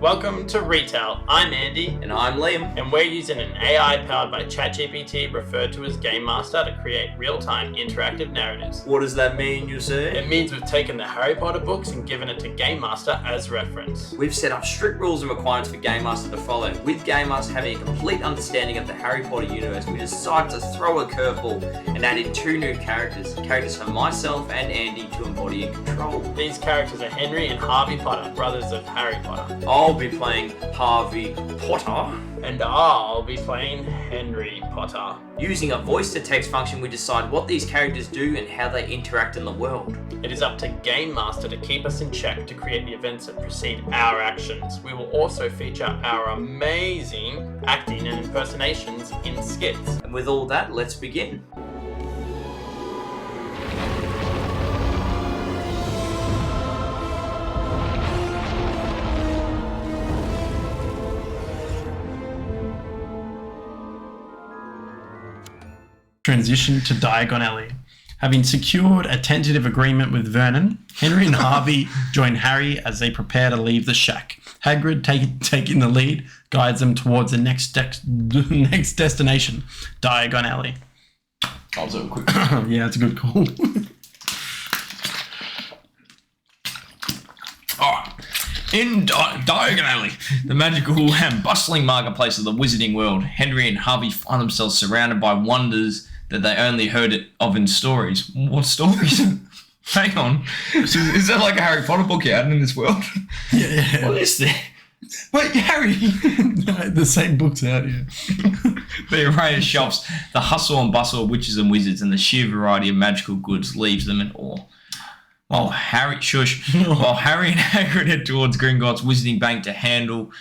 Welcome to Retale. I'm Andy. And I'm Liam. And we're using an AI powered by ChatGPT referred to as Game Master to create real-time interactive narratives. What does that mean, you say? It means we've taken the Harry Potter books and given it to Game Master as reference. We've set up strict rules and requirements for Game Master to follow. With Game Master having a complete understanding of the Harry Potter universe, we decided to throw a curveball and add in two new characters for myself and Andy to embody and control. These characters are Henry and Harvey Potter, brothers of Harry Potter. I'll be playing Harvey Potter. And I'll be playing Henry Potter. Using a voice-to-text function, we decide what these characters do and how they interact in the world. It is up to Game Master to keep us in check to create the events that precede our actions. We will also feature our amazing acting and impersonations in skits. And with all that, let's begin. Transition to Diagon Alley. Having secured a tentative agreement with Vernon, Henry and Harvey join Harry as they prepare to leave the shack. Hagrid, taking the lead, guides them towards the next destination, Diagon Alley. That was a quick. Yeah, it's a good call. Alright. In Diagon Alley, the magical and bustling marketplace of the wizarding world, Henry and Harvey find themselves surrounded by wonders that they only heard of in stories. What stories? Hang on. Is there like a Harry Potter book out in this world? Yeah. What is there? Wait, Harry! The same book's out here. The array of shops, the hustle and bustle of witches and wizards, and the sheer variety of magical goods leaves them in awe. While Harry and Hagrid head towards Gringotts Wizarding Bank to handle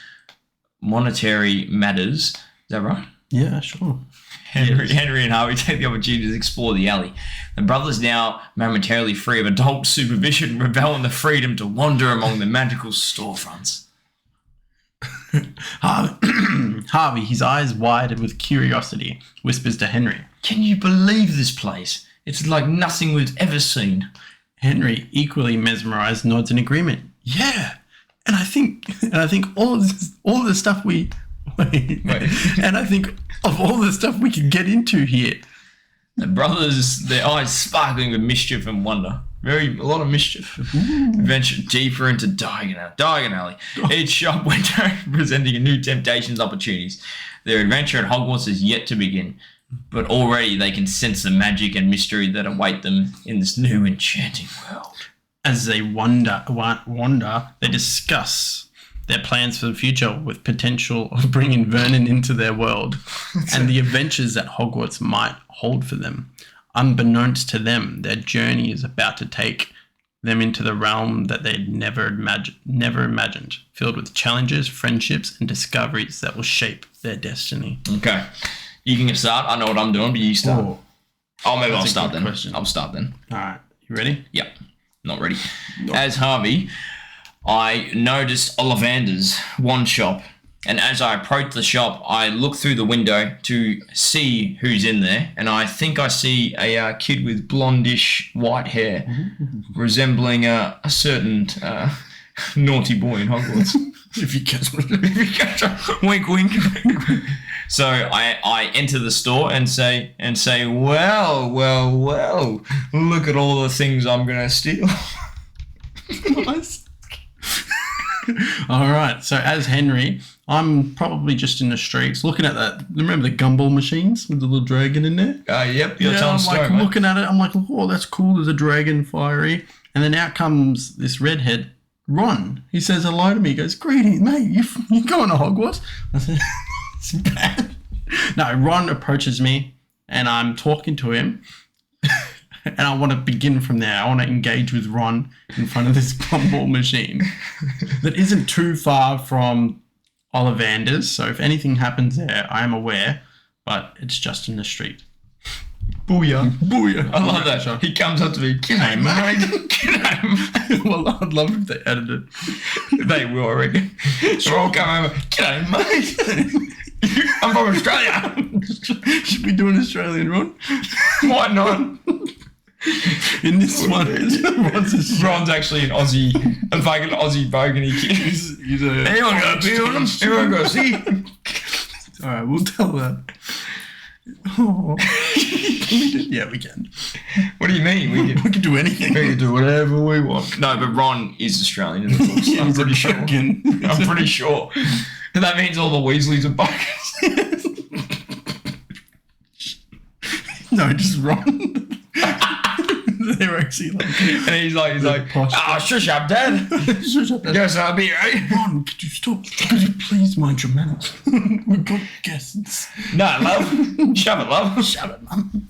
monetary matters. Is that right? Yeah, sure. Henry and Harvey take the opportunity to explore the alley. The brothers, now momentarily free of adult supervision, revel in the freedom to wander among the magical storefronts. Harvey, his eyes wide with curiosity, whispers to Henry. Can you believe this place? It's like nothing we've ever seen. Henry, equally mesmerized, nods in agreement. Yeah, and I think all the stuff we wait. And I think of all the stuff we can get into here. The brothers, their eyes sparkling with mischief and wonder. A lot of mischief. Venture deeper into Diagon Alley. Each shop window presenting new temptations, opportunities. Their adventure at Hogwarts is yet to begin, but already they can sense the magic and mystery that await them in this new enchanting world. As they wander, they discuss their plans for the future with potential of bringing Vernon into their world and the adventures that Hogwarts might hold for them. Unbeknownst to them, their journey is about to take them into the realm that they'd never imagined, filled with challenges, friendships, and discoveries that will shape their destiny. Okay. You can start. I know what I'm doing, but you start. Oh, I'll start then. Question. I'll start then. All right. You ready? Yep. Not ready. No. As Harvey, I noticed Ollivander's wand shop, and as I approach the shop, I look through the window to see who's in there, and I think I see a kid with blondish white hair, resembling a certain naughty boy in Hogwarts. If you catch Wink, wink. So I enter the store and say, well, look at all the things I'm gonna steal. Nice. All right. So as Henry, I'm probably just in the streets looking at that. Remember the gumball machines with the little dragon in there? Yep. I'm like looking at it. I'm like, oh, that's cool. There's a dragon, fiery. And then out comes this redhead, Ron. He says hello to me. He goes, greetings, mate. You going to Hogwarts? I said, it's bad. No, Ron approaches me and I'm talking to him. And I want to begin from there. I want to engage with Ron in front of this gumball machine that isn't too far from Ollivander's. So if anything happens there, I am aware, but it's just in the street. Booyah. Booyah. I love that. He comes up to me, g'day, mate. G'day, mate. Well, I'd love if they edited it. They will, I reckon. So I'll come over, g'day, mate. I'm from Australia. Should we do an Australian, Ron? Why not? In this one, Ron's actually an Aussie A fucking Aussie bogany kid. He's a Anyone got a beer on him? Anyone got a see? All right, we'll tell that. Oh. Yeah, we can. What do you mean? We can do anything. We can do whatever we want. No, but Ron is Australian. Of course. I'm pretty sure. I'm pretty sure. And that means all the Weasleys are buggers. No, just Ron. They're actually like... And he's like, shush up, Dad. Shush up, Dad. Yes, I'll be right. Ron, could you stop? Could you please mind your manners? We've got guests. No, love. Shove it, love. Shut it, Mum.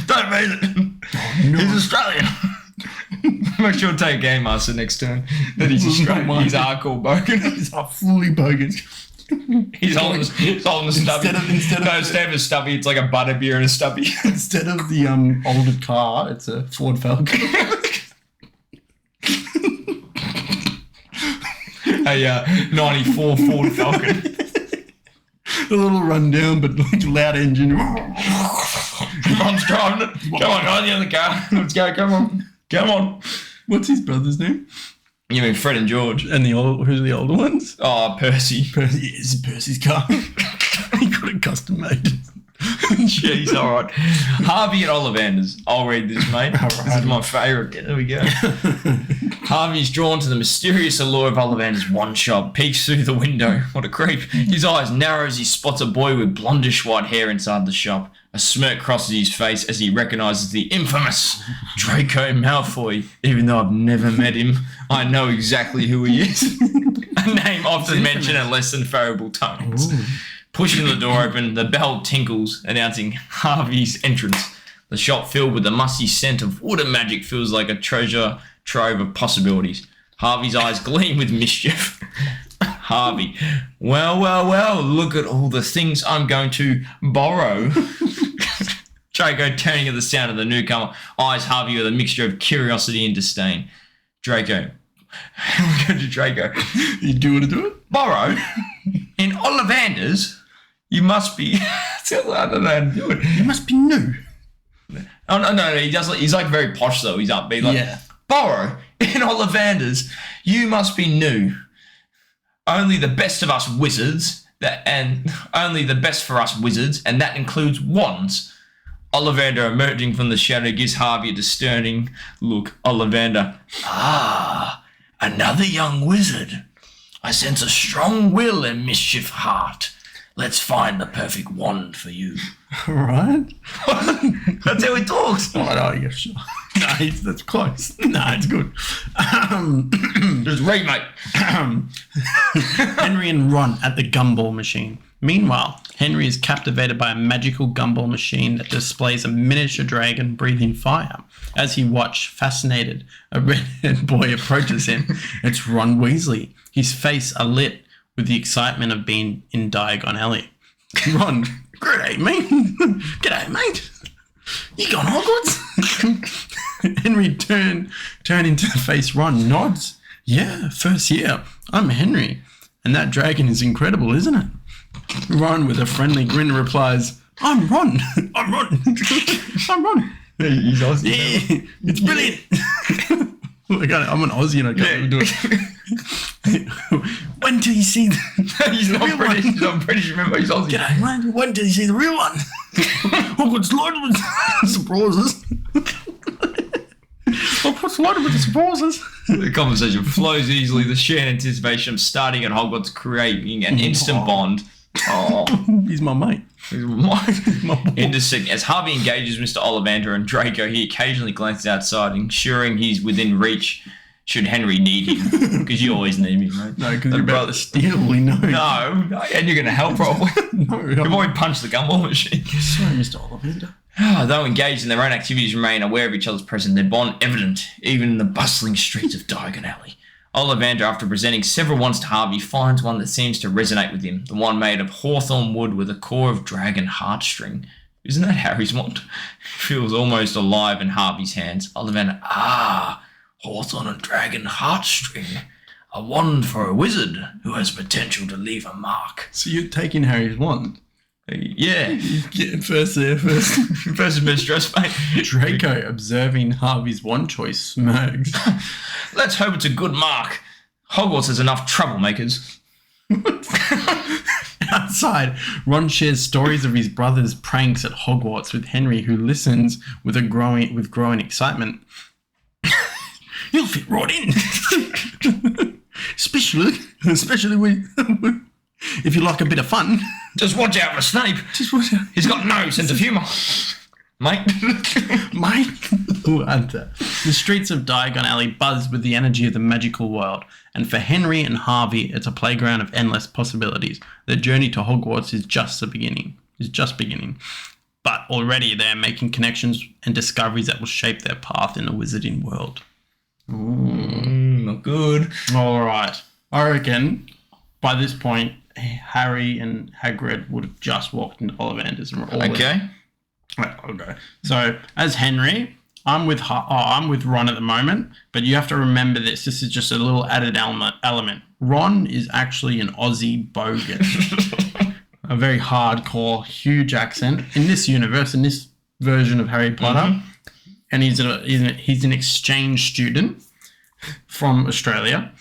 Don't mean it. Oh, no. He's Australian. Make sure to take Game Master next turn. That he's Australian. He's hardcore bogan. He's fully bogan. He's holding a stubby. Instead of a stubby, it's like a butterbeer and a stubby. Instead of the older car, it's a Ford Falcon. A 94 Ford Falcon. A little rundown, but like loud engine. Mom's driving it. Come on, guys, in the car. Let's go. Come on. What's his brother's name? You mean Fred and George? And who's the older ones? Oh, Percy. Percy is Percy's car. He got it custom made. Jeez, all right. Harvey and Ollivanders. I'll read this, mate. This is my favourite. Yeah, there we go. Harvey's drawn to the mysterious allure of Ollivander's one shop, peeks through the window. What a creep. His eyes narrow as he spots a boy with blondish white hair inside the shop. A smirk crosses his face as he recognises the infamous Draco Malfoy. Even though I've never met him, I know exactly who he is. A name often mentioned in less than favourable tones. Ooh. Pushing the door open, the bell tinkles, announcing Harvey's entrance. The shop filled with the musty scent of wood and magic feels like a treasure trove of possibilities. Harvey's eyes gleam with mischief. Harvey, well, look at all the things I'm going to borrow. Draco, turning at the sound of the newcomer, eyes Harvey with a mixture of curiosity and disdain. Draco. We'll go to Draco. You do want to do it? Borrow? In Ollivanders, you must be... I don't know how to do it. You must be new. Oh, no, he does. He's like very posh though. He's upbeat. Like, yeah. Borrow? In Ollivanders, you must be new. Only the best of us wizards, and only the best for us wizards, and that includes wands. Ollivander, emerging from the shadow, gives Harvey a discerning look. Ollivander, another young wizard. I sense a strong will and mischief heart. Let's find the perfect wand for you. All right. That's how he talks. Oh, no, yeah, sure. No, that's close. No, it's good. Just read, mate. Henry and Ron at the gumball machine. Meanwhile, Henry is captivated by a magical gumball machine that displays a miniature dragon breathing fire. As he watches, fascinated, a redhead boy approaches him. It's Ron Weasley, his face alit with the excitement of being in Diagon Alley. Ron, g'day, mate. G'day, mate. You gone Hogwarts? Henry turning to face Ron, nods. Yeah, first year. I'm Henry. And that dragon is incredible, isn't it? Ron, with a friendly grin, replies, I'm Ron. I'm Ron. I'm Ron. He's Aussie. Yeah, it's brilliant. I'm an Aussie and I can't even do it. When do you see He's not British. He's not British. Remember, he's Aussie. G'day, mate. When do you see the real one? Hogwarts loaded with surprises. Hogwarts loaded with surprises. The conversation flows easily. The shared anticipation of starting at Hogwarts, creating an instant bond. Oh, he's my mate. He's my boy. As Harvey engages Mr. Ollivander and Draco, he occasionally glances outside, ensuring he's within reach should Henry need him. Because you always need me, mate. No, because you're about to steal, we know. No, and you're going to help probably. No, You've already punched the gumball machine. Sorry, Mr. Ollivander. Though engaged in their own activities, remain aware of each other's presence, their bond evident, even in the bustling streets of Diagon Alley. Ollivander, after presenting several wands to Harvey, finds one that seems to resonate with him, the one made of hawthorn wood with a core of dragon heartstring. Isn't that Harry's wand? It feels almost alive in Harvey's hands. Ollivander, hawthorn and dragon heartstring. A wand for a wizard who has potential to leave a mark. So you're taking Harry's wand? Yeah. Getting first there first. First and best dress, mate. Draco, observing Harvey's one choice, smirks. Let's hope it's a good mark. Hogwarts has enough troublemakers. Outside, Ron shares stories of his brother's pranks at Hogwarts with Henry, who listens with growing excitement. You'll fit right in. especially when if you like a bit of fun. Just watch out for Snape. Just watch out. He's got no sense of humour. Mate. The streets of Diagon Alley buzz with the energy of the magical world, and for Henry and Harvey, it's a playground of endless possibilities. Their journey to Hogwarts is just beginning. But already they're making connections and discoveries that will shape their path in the wizarding world. Not good. All right. I reckon by this point, Harry and Hagrid would have just walked into Ollivanders and we're all Okay. Right, I'll go. So as Henry, I'm with Ron at the moment, but you have to remember this. This is just a little added element. Ron is actually an Aussie bogan, a very hardcore, huge accent in this universe, in this version of Harry Potter, and he's an exchange student from Australia.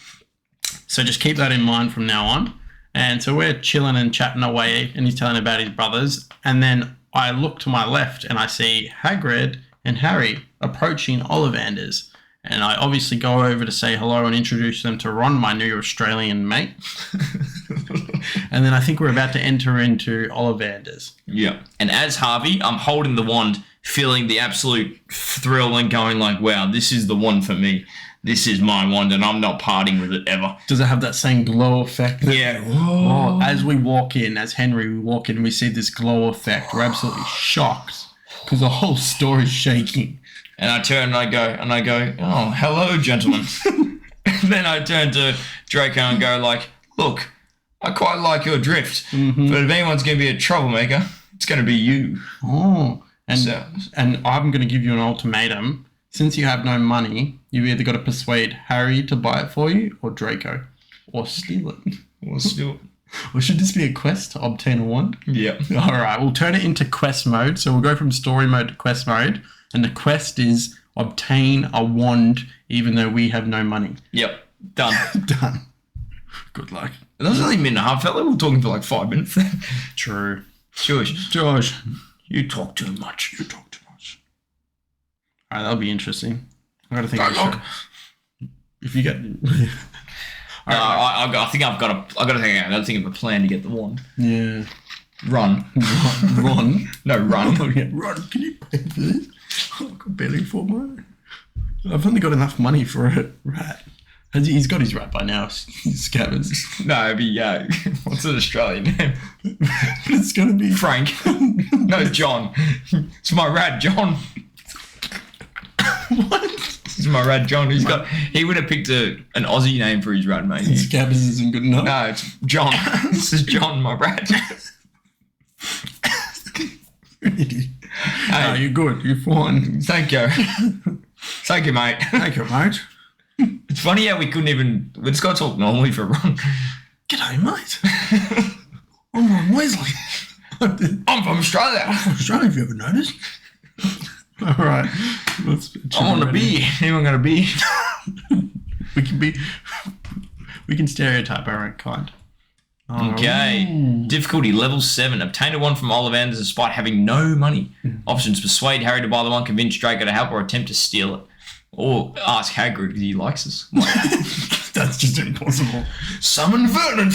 So just keep that in mind from now on. And so we're chilling and chatting away, and he's telling about his brothers, and then I look to my left and I see Hagrid and Harry approaching Ollivanders. And I obviously go over to say hello and introduce them to Ron, my new Australian mate. And then I think we're about to enter into Ollivanders. Yeah. And as Harvey, I'm holding the wand, feeling the absolute thrill and going like, wow, this is the one for me. This is my wand and I'm not parting with it ever. Does it have that same glow effect? Yeah. Oh, as we walk in, as Henry, we see this glow effect. We're absolutely shocked because the whole story's shaking. And I turn and I go, oh, hello, gentlemen. And then I turn to Draco and go like, look, I quite like your drift, but if anyone's going to be a troublemaker, it's going to be you. Oh, and I'm going to give you an ultimatum. Since you have no money, you've either got to persuade Harry to buy it for you or Draco, or steal it. Or should this be a quest to obtain a wand? Yeah. All right, we'll turn it into quest mode. So we'll go from story mode to quest mode. And the quest is obtain a wand even though we have no money. Yep. Done. Done. Good luck. That was only a minute and a half. Felt like we were talking for like 5 minutes. True. Josh, you talk too much. All right, that'll be interesting. I got to think. If you get, I think I've got to think of a plan to get the wand. Yeah. Run. No, run. Oh, yeah. Ron, can you pay for this? I've got barely for mine. I've only got enough money for a rat. He's got his rat by now. He's scabbers. No, it'd be what's an Australian name? It's gonna be Frank. No, John. It's my rat, John. What? It's my rat, John. He would have picked an Aussie name for his rat, mate. Scabbers isn't good enough. No, it's John. This is John, my rat. Hey, you're good. You're fine. Thank you. Thank you, mate. Thank you, mate. It's funny how we couldn't even... We just got to talk normally for Ron. G'day, mate. I'm Ron Weasley. I'm from Australia. Australia, have you ever noticed? All right. I want to be. Anyone got a beer? We can stereotype our own kind. Okay. Difficulty level 7. Obtain a wand from Ollivanders despite having no money. Options: persuade Harry to buy the wand, convince Draco to help, or attempt to steal it. Or ask Hagrid because he likes us. That's just impossible. Summon Vernon.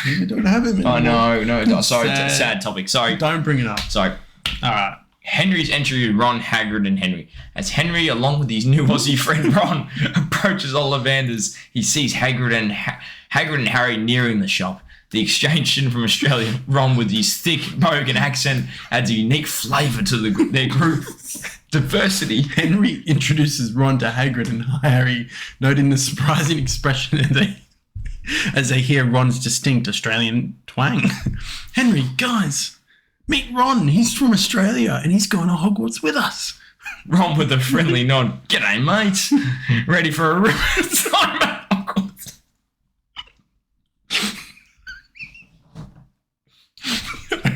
You don't have him anymore. No. Sorry, it's a sad topic. Sorry. Don't bring it up. Sorry. All right. Henry's entry with Ron, Hagrid, and Henry. As Henry, along with his new Aussie friend Ron, approaches Ollivanders, he sees Hagrid and Harry nearing the shop. The exchange student from Australia, Ron, with his thick bogan accent, adds a unique flavour to their group. Diversity. Henry introduces Ron to Hagrid and Harry, noting the surprising expression as they hear Ron's distinct Australian twang. Henry, guys, meet Ron. He's from Australia and he's going to Hogwarts with us. Ron with a friendly nod. G'day, mate. Ready for a room time at Hogwarts?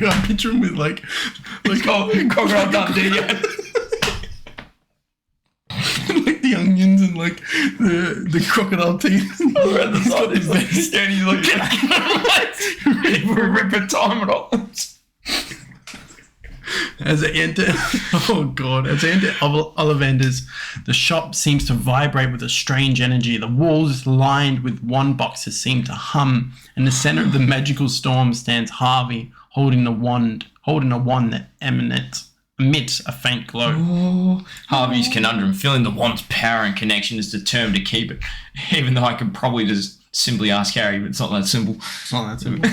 I picture him with like Crocodile Dundee. Yeah. like the onions and like the crocodile teeth. Around the side of his vest. Yeah, and he's like, ready for a rip at time and all. As they enter, as they enter Ollivander's, the shop seems to vibrate with a strange energy. The walls lined with wand boxes seem to hum. In the center of the magical storm stands Harvey, holding a wand that emits a faint glow. Oh, Harvey's conundrum, feeling the wand's power and connection, is determined to keep it, even though I could probably just simply ask Harry, but it's not that simple. It's not that simple.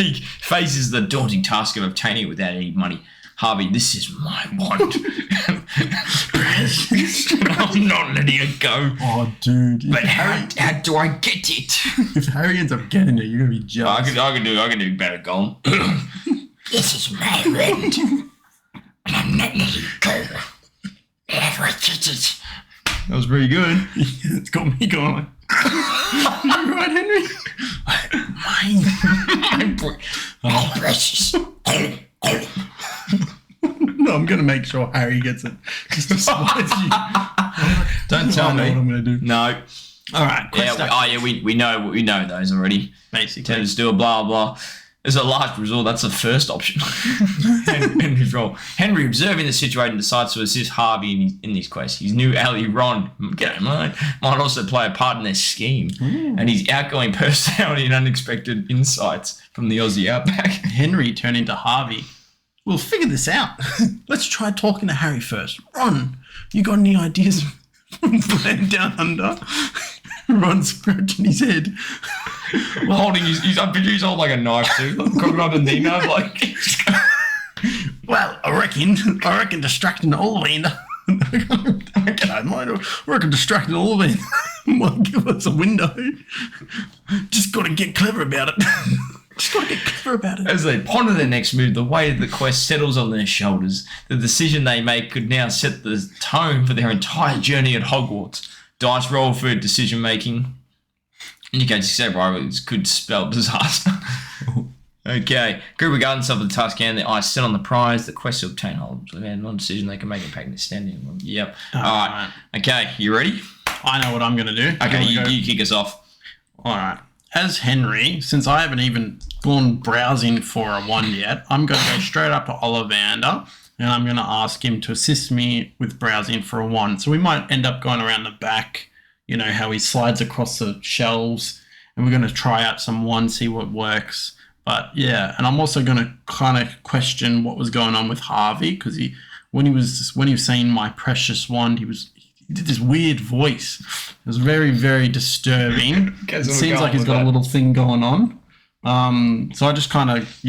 He faces the daunting task of obtaining it without any money. Harvey, this is my wand. I'm not letting it go. Oh, dude. But how do I get it? If Harry ends up getting it, you're going to be jealous. I can do better, Golem. This is my wand. And I'm not letting it go. How do I get it? That was pretty good. It's got me going like, you right, Henry? Mine. My precious. No, I'm going to make sure Harry gets it. Just to spite you. Don't tell me. I know what I'm going to do. No. All right. We know those already. Basically. Tend to do a blah blah. As a last resort, that's the first option. Henry's role. Henry, observing the situation, decides to assist Harvey in his quest. His new ally, Ron, might also play a part in their scheme. And his outgoing personality and unexpected insights from the Aussie outback. Henry turned into Harvey. We'll figure this out. Let's try talking to Harry first. Ron, you got any ideas from Land Down Under? Ron's scratching his head. Holding I'm picturing he's holding like a knife too. Like crocodile Dundee knife, like. Well, I reckon distracting Ollivander. I reckon distracting Ollivander might give us a window. Just got to get clever about it. As they ponder their next move, the weight of the quest settles on their shoulders. The decision they make could now set the tone for their entire journey at Hogwarts. Dice roll for decision making. Indicates except rivals could spell disaster. Okay. Group regard themselves with the task and their eyes set on the prize. The quest to obtain holds. One decision they can make impact their standing. Yep. All right. Okay. You ready? I know what I'm going to do. Okay. You kick us off. All right. As Henry, since I haven't even gone browsing for a wand yet, I'm going to go straight up to Ollivander and I'm going to ask him to assist me with browsing for a wand. So we might end up going around the back, you know, how he slides across the shelves, and we're going to try out some wands, see what works. But yeah, and I'm also going to kind of question what was going on with Harvey, because when he was saying my precious wand, he did this weird voice. It was very, very disturbing. It seems like he's got a little thing going on. So I just kind of,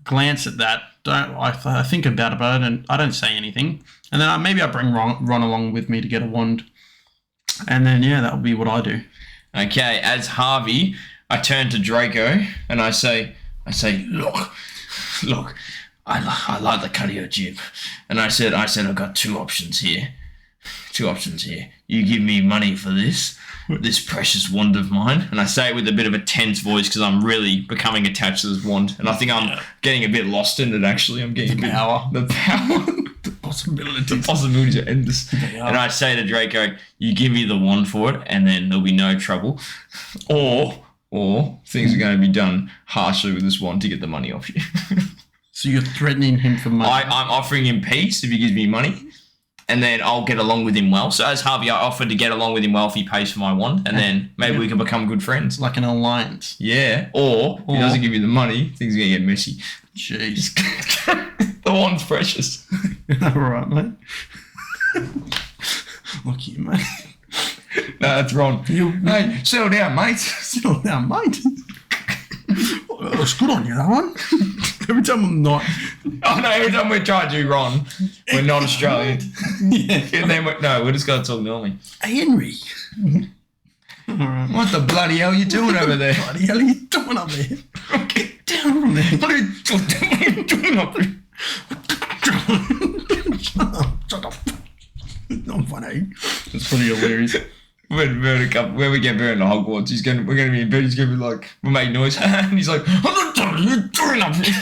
glance at that. I think about it, and I don't say anything. And then maybe I bring Ron along with me to get a wand. And then, yeah, that'll be what I do. Okay, as Harvey, I turn to Draco and I say, look, I like the cut of your jib. And I said, I've got two options here. You give me money for this precious wand of mine. And I say it with a bit of a tense voice because I'm really becoming attached to this wand. And I think I'm getting a bit lost in it, actually. I'm getting the power. The possibilities are endless. And I say to Draco, you give me the wand for it and then there'll be no trouble. Or things are going to be done harshly with this wand to get the money off you. So you're threatening him for money? I'm offering him peace if he gives me money. And then I'll get along with him well. So as Harvey, I offered to get along with him well if he pays for my wand. And then maybe we can become good friends. Like an alliance. Yeah. Or if he doesn't give me the money, things are going to get messy. Jeez. The wand's precious. All right, mate. Look here, mate. No, that's wrong. Hey, settle down, mate. Settle down, mate. It's good on you, that one. Every time I'm not. Oh, no, every time we try to do Ron, we're not Australian. Yeah. And then we're just going to talk normally. Hey, Henry. All right. What the bloody hell are you doing over there? What the hell are you doing up there? Get down from there. What are you doing up there? Shut up. Not funny. It's pretty hilarious. When we get Vern to Hogwarts, we're gonna be in bed. He's gonna be like, we'll make noise, and he's like, I'm not telling you, you're doing up here.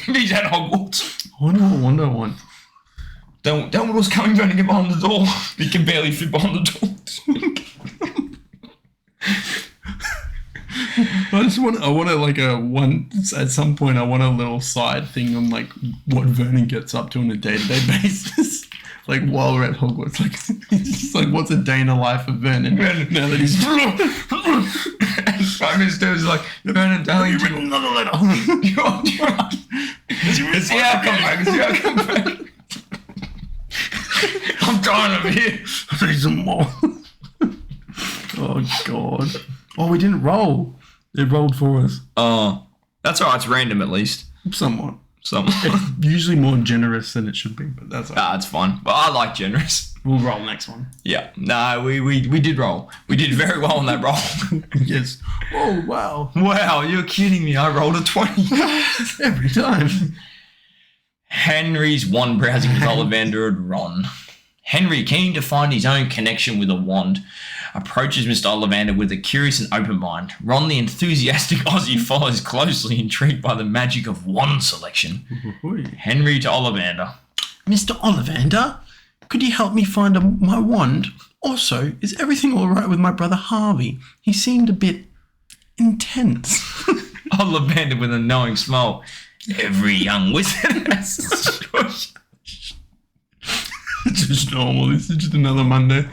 He's at Hogwarts. I wonder what Wanda wants. Dumbledore's coming trying to get behind the door. He can barely fit behind the door. I want to like at some point I want a little side thing on like what Vernon gets up to on a day-to-day basis. Like while we're at Hogwarts, like it's just like what's a day in the life of Vernon now that he's Prime Minister is like, Vernon, darling, you've written another letter. Let's see how I come back. I'm dying over here. I need some more. Oh God. Oh, we didn't roll. It rolled for us. Oh, that's all right. It's random at least. Somewhat. Somewhat. It's usually more generous than it should be, but that's all right. It's fine. But I like generous. We'll roll next one. Yeah. No, we did roll. We did very well on that roll. Yes. Oh, wow. Wow, you're kidding me. I rolled a 20. Every time. Henry's wand browsing with Ollivander and Ron. Henry, keen to find his own connection with a wand, approaches Mr. Ollivander with a curious and open mind. Ron, the enthusiastic Aussie, follows closely, intrigued by the magic of wand selection. Henry to Ollivander. Mr. Ollivander, could you help me find my wand? Also, is everything all right with my brother Harvey? He seemed a bit intense. Ollivander with a knowing smile. Every young wizard has It's just normal. This is just another Monday.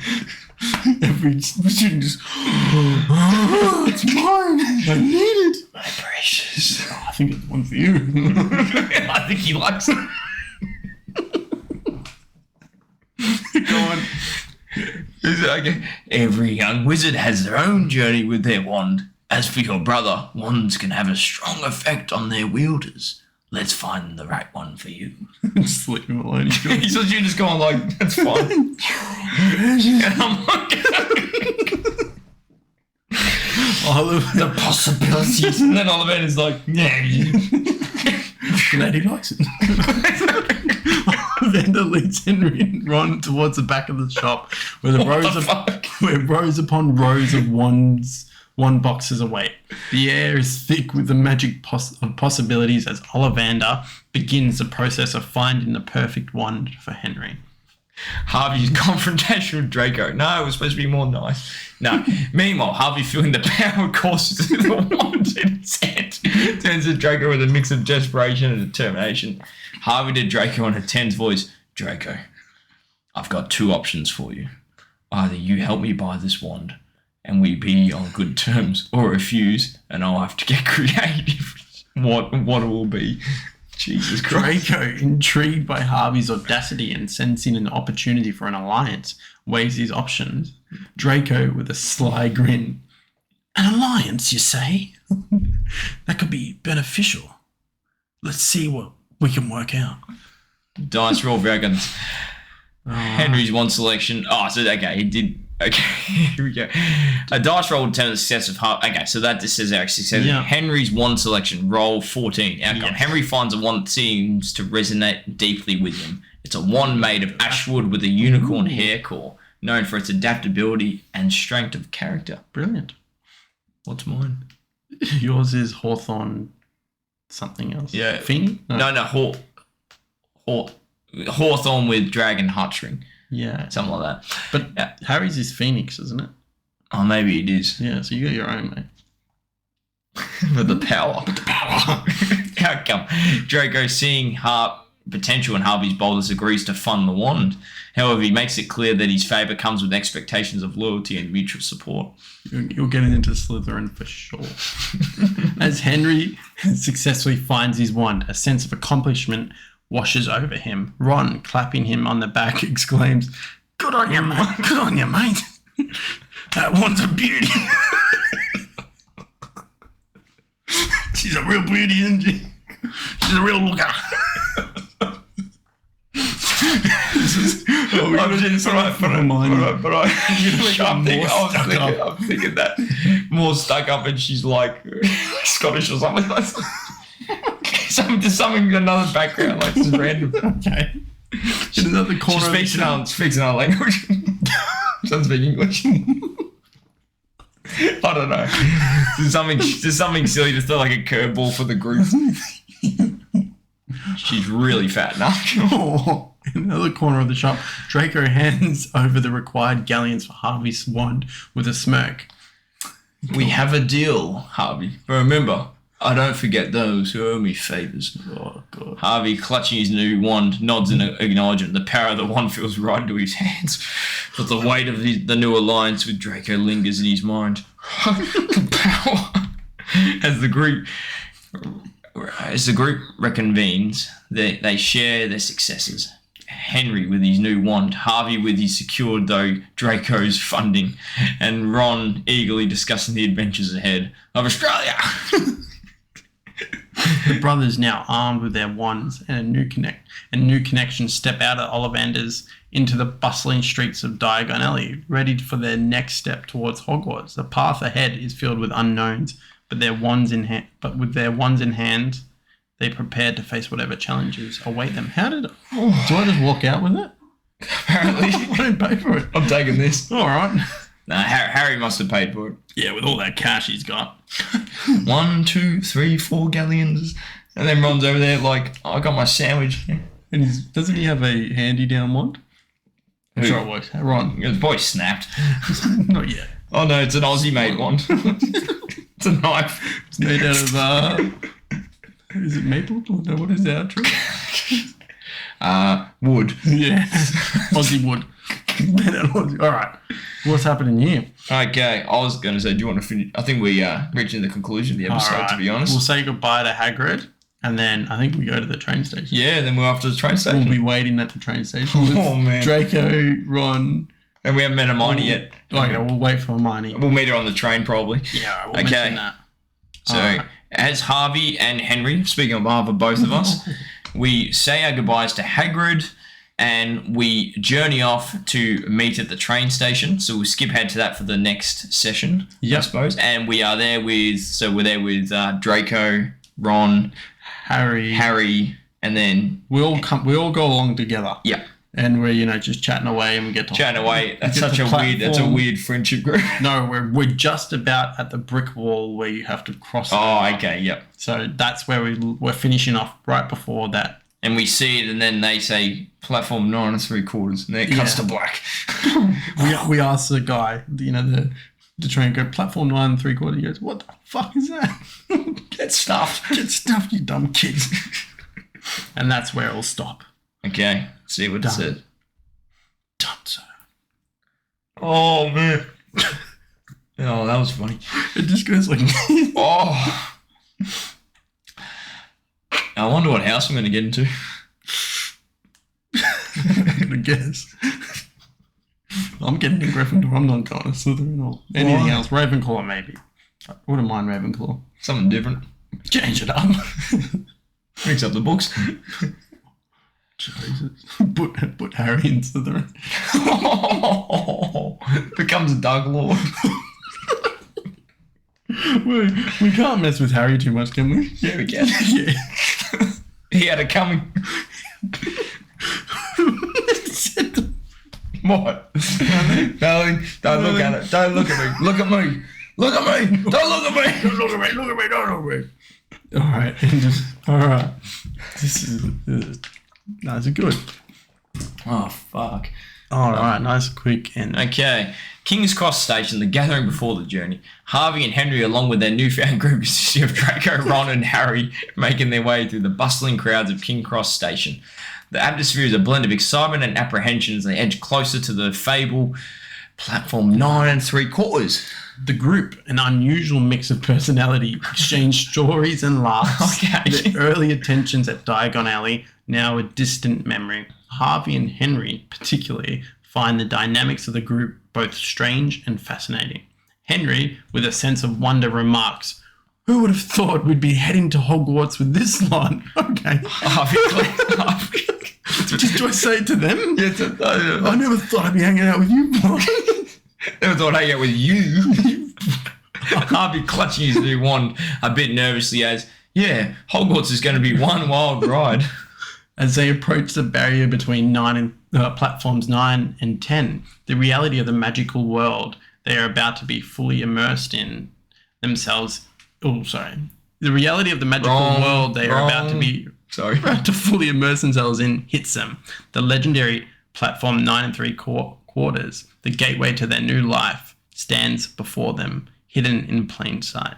Every student just, it's mine. I need it. My precious. Oh, I think it's one for you. I think he likes it. Go on. Is it okay? Every young wizard has their own journey with their wand. As for your brother, wands can have a strong effect on their wielders. Let's find the right one for you. Just leave him alone. He's just going like, that's fine. And I'm like, the possibilities. And then Ollivander's like, yeah. Glad he likes it. Ollivander leads Henry and Ron towards the back of the shop where rows upon rows of wands. Wand boxes await. The air is thick with the magic of possibilities as Ollivander begins the process of finding the perfect wand for Henry. Harvey's confrontation with Draco. No, it was supposed to be more nice. No. Meanwhile, Harvey, feeling the power courses through the wand in his hand, turns to Draco with a mix of desperation and determination. Harvey to Draco in a tense voice. Draco, I've got two options for you. Either you help me buy this wand, and we be on good terms, or refuse, and I'll have to get creative. What it will be. Jesus Christ. Draco, intrigued by Harvey's audacity and sensing an opportunity for an alliance, weighs his options. Draco, with a sly grin. An alliance, you say? That could be beneficial. Let's see what we can work out. Dice roll dragons. Henry's one selection. Oh, so okay, he did. Okay, here we go. A dice roll determines the success of Harvey. Okay, so that just says our success. Yeah. Henry's one selection. Roll 14. Outcome. Yes. Henry finds a wand that seems to resonate deeply with him. It's a wand made of ashwood with a unicorn hair core, known for its adaptability and strength of character. Brilliant. What's mine? Yours is Hawthorne something else. Yeah. Phoenix? No, Hawthorne with dragon heartstring. Yeah. Something like that. But Harry's is Phoenix, isn't it? Oh, maybe it is. Yeah, so you got your own, mate. With the power. Outcome. Draco, seeing potential in Harvey's boldness, agrees to fund the wand. However, he makes it clear that his favour comes with expectations of loyalty and mutual support. You're getting into Slytherin for sure. As Henry successfully finds his wand, a sense of accomplishment washes over him. Ron, clapping him on the back, exclaims, "Good on you, mate. Good on you, mate. That wand's a beauty." She's a real beauty, isn't she? She's a real looker. I'm thinking that more stuck up, and she's like Scottish or something like that. Something another background, like just random. Okay. In another corner. She speaks in our language. Doesn't speak English. I don't know. There's something silly to throw like a curveball for the group. She's really fat now. Oh, in the other corner of the shop, Draco hands over the required galleons for Harvey's wand with a smirk. We have a deal, Harvey. But remember, I don't forget those who owe me favours. Oh, God. Harvey, clutching his new wand, nods in acknowledgement. The power of the wand feels right into his hands, but the weight of the new alliance with Draco lingers in his mind. The power. As the group reconvenes, they share their successes. Henry with his new wand, Harvey with his secured, though, Draco's funding, and Ron eagerly discussing the adventures ahead of Australia. The brothers, now armed with their wands and a new connection, step out of Ollivanders into the bustling streets of Diagon Alley, ready for their next step towards Hogwarts. The path ahead is filled with unknowns, but with their wands in hand, they prepare to face whatever challenges await them. Do I just walk out with it? Apparently. I didn't pay for it. I'm taking this. All right. Nah, Harry must have paid for it. Yeah, with all that cash he's got. 1, 2, 3, 4 galleons. And then Ron's over there like, oh, I got my sandwich. And doesn't he have a handy down wand? I'm sure it works. Ron. The boy snapped. Not yet. Oh no, it's an Aussie made one. It's a knife. It's made out of is it maple? No, what is that tree? Wood. Yeah. Aussie wood. Made out of Aussie. All right. What's happening here? Okay, I was going to say, do you want to finish? I think we reaching the conclusion of the episode, All right. to be honest. We'll say goodbye to Hagrid, and then I think we go to the train station. Yeah, then we're off to the train station. We'll be waiting at the train station with Oh, man. Draco, Ron. And we haven't met Hermione yet. Okay, we'll wait for Hermione. We'll meet her on the train, probably. Yeah, we'll Okay. mention that. So, as Harvey and Henry, speaking on behalf of both of us, we say our goodbyes to Hagrid, and we journey off to meet at the train station. So we'll skip ahead to that for the next session, I suppose. And we are there with, Draco, Ron, Harry, and then we all go along together. Yeah. And we're, just chatting away, and we get to chatting away. That's get such to that's a weird friendship group. No, we're just about at the brick wall where you have to cross. Oh, okay, yep. So that's where we're finishing off right before that. And we see it, and then they say platform 9 3/4, and then it cuts to black. we ask the guy, the train go platform 9 3/4. He goes, "What the fuck is that?" Get stuffed. Get stuffed, you dumb kids. And that's where it'll stop. Okay, see what it said. Done, sir. Oh, man. Oh, that was funny. It just goes like... Oh. I wonder what house I'm going to get into. I'm going to guess. I'm getting a Gryffindor. I'm not going to Slytherin or anything else. Ravenclaw, maybe. I wouldn't mind Ravenclaw. Something different. Change it up. Mix up the books. Jesus. Put Harry in Slytherin. Becomes a Dark Lord. We can't mess with Harry too much, can we? Yeah, we can. Yeah. He had it coming. What? Darling, don't look at it. Don't look at me. Look at me. Look at me. Don't look at me. Don't look at me. Look at me. Don't look at me. All right. All right. This is good. Oh, fuck. All right. Nice, quick, and Okay. King's Cross Station, the gathering before the journey. Harvey and Henry, along with their newfound group consisting of Draco, Ron and Harry, making their way through the bustling crowds of King's Cross Station. The atmosphere is a blend of excitement and apprehension as they edge closer to the fabled platform 9 3/4. the group, an unusual mix of personality, exchange stories and laughs. Okay. Their early attentions at Diagon Alley, now a distant memory. Harvey and Henry, particularly, find the dynamics of the group both strange and fascinating. Henry, with a sense of wonder, remarks, "Who would have thought we'd be heading to Hogwarts with this lot?" Okay. Harvey. Do I say it to them? Yes, I never thought I'd be hanging out with you, boy. Never thought I'd hang out with you. Harvey clutching his new wand a bit nervously as, yeah, Hogwarts is going to be one wild ride. As they approach the barrier between platforms 9 and 10, the reality of the magical world they are about to be fully immersed in themselves. Oh, sorry. The reality of the magical world they are about to be Sorry. about to fully immerse themselves in hits them. The legendary platform 9 3/4, the gateway to their new life, stands before them, hidden in plain sight.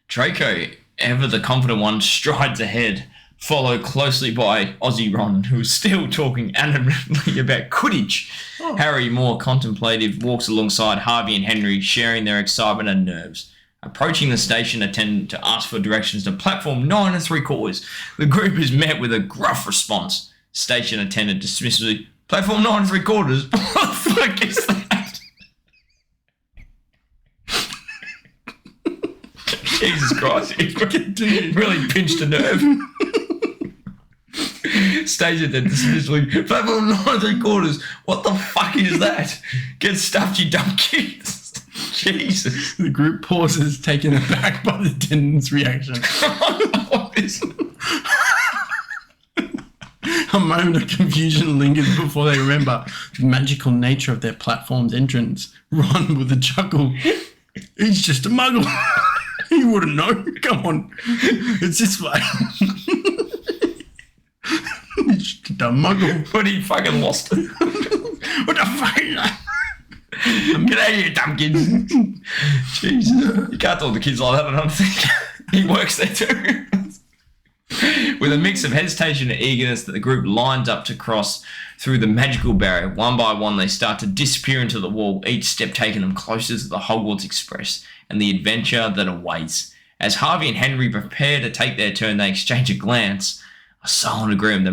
Draco, ever the confident one, strides ahead, followed closely by Aussie Ron, who is still talking animatedly about Quidditch. Oh. Harry, more contemplative, walks alongside Harvey and Henry, sharing their excitement and nerves. Approaching the station attendant to ask for directions to platform 9 3/4, the group is met with a gruff response. Station attendant dismissively, platform 9 3/4? What the fuck is that? Jesus Christ, he really pinched a nerve. Station attendant dismissively, platform 9 3/4? What the fuck is that? Get stuffed, you dumb kids. Jesus. The group pauses, taken aback by the attendant's reaction. What is A moment of confusion lingers before they remember the magical nature of their platform's entrance. Ron, with a chuckle, he's just a muggle. He wouldn't know. Come on. It's this way. He's just a muggle. But he fucking lost it. What the fuck is that? Get out of here, dumb kids. Jesus. You can't talk to kids like that, I don't think. He works there too. With a mix of hesitation and eagerness, that the group lines up to cross through the magical barrier. One by one, they start to disappear into the wall, each step taking them closer to the Hogwarts Express and the adventure that awaits. As Harvey and Henry prepare to take their turn, they exchange a glance, a silent agreement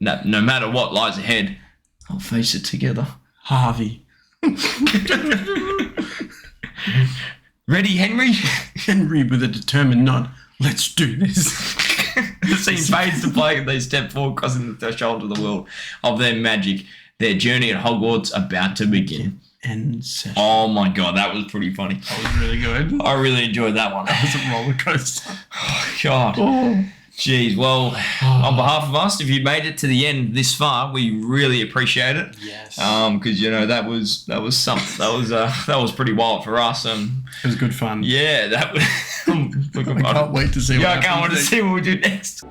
that no matter what lies ahead, they'll face it together. Harvey. Ready, Henry? Henry with a determined nod. Let's do this. The scene fades to black and they step forward, crossing the threshold of the world of their magic. Their journey at Hogwarts about to begin. End session. Oh my god, that was pretty funny. That was really good. I really enjoyed that one. That was a roller coaster. Oh god. Oh. Jeez, well, on behalf of us, if you made it to the end this far, we really appreciate it. Yes. Because that was something. That was pretty wild for us. It was good fun. Yeah, that was. I can't wait to see what Yeah, I happens can't wait to next. see what we do next.